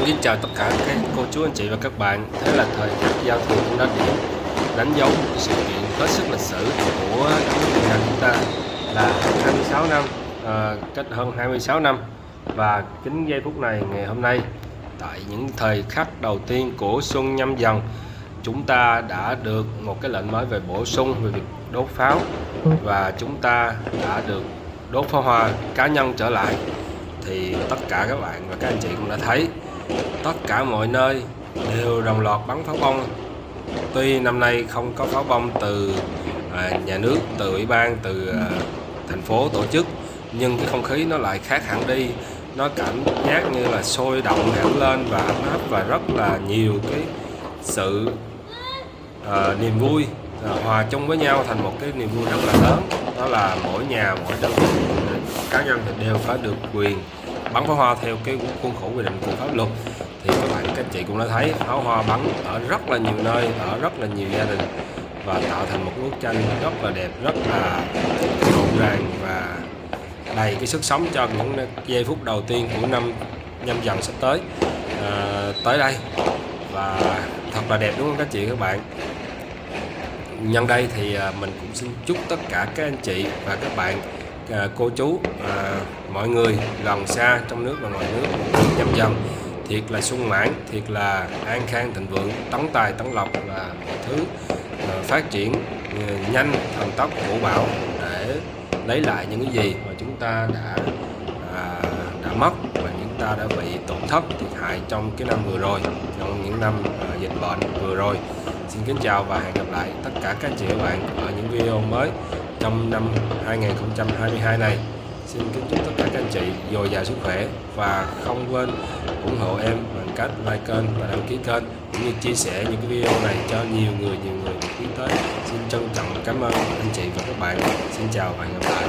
Xin kính chào tất cả các cô chú anh chị và các bạn. Thế là thời khắc giao thừa cũng đã điểm, đánh dấu một sự kiện hết sức lịch sử của đất nước Việt Nam chúng ta là 26 năm, cách hơn 26 năm. Và chính giây phút này, ngày hôm nay, tại những thời khắc đầu tiên của Xuân Nhâm Dần, chúng ta đã được một cái lệnh mới về bổ sung về việc đốt pháo, và chúng ta đã được đốt pháo hoa cá nhân trở lại. Thì tất cả các bạn và các anh chị cũng đã thấy, tất cả mọi nơi đều đồng loạt bắn pháo bông. Tuy năm nay không có pháo bông từ nhà nước, từ ủy ban, từ thành phố tổ chức, nhưng cái không khí nó lại khác hẳn đi. Nó cảm giác như là sôi động hẳn lên và ấm áp, và rất là nhiều cái sự niềm vui hòa chung với nhau thành một cái niềm vui rất là lớn. Đó là mỗi nhà, mỗi đơn vị cá nhân thì đều phải được quyền bắn pháo hoa theo cái khuôn khổ quy định của pháp luật. Thì các bạn, các chị cũng đã thấy pháo hoa bắn ở rất là nhiều nơi, ở rất là nhiều gia đình, và tạo thành một bức tranh rất là đẹp, rất là rộn ràng và đầy cái sức sống cho những giây phút đầu tiên của năm Nhâm Dần sắp tới tới đây. Và thật là đẹp, đúng không các chị các bạn? Nhân đây thì mình cũng xin chúc tất cả các anh chị và các bạn, cô chú, mọi người gần xa, trong nước và ngoài nước, Nhâm Dần thiệt là sung mãn, thiệt là an khang thịnh vượng, tấn tài tấn lộc, và mọi thứ phát triển nhanh, thần tốc, vũ bão, để lấy lại những cái gì mà chúng ta đã mất và chúng ta đã bị tổn thất, thiệt hại trong cái năm vừa rồi, trong những năm dịch bệnh vừa rồi. Xin kính chào và hẹn gặp lại tất cả các chị và các bạn ở những video mới trong năm 2022 này. Xin kính chúc tất cả các anh chị dồi dào sức khỏe, và không quên ủng hộ em bằng cách like kênh và đăng ký kênh, cũng như chia sẻ những cái video này cho nhiều người được biết tới. Xin trân trọng cảm ơn anh chị và các bạn. Xin chào và hẹn gặp lại.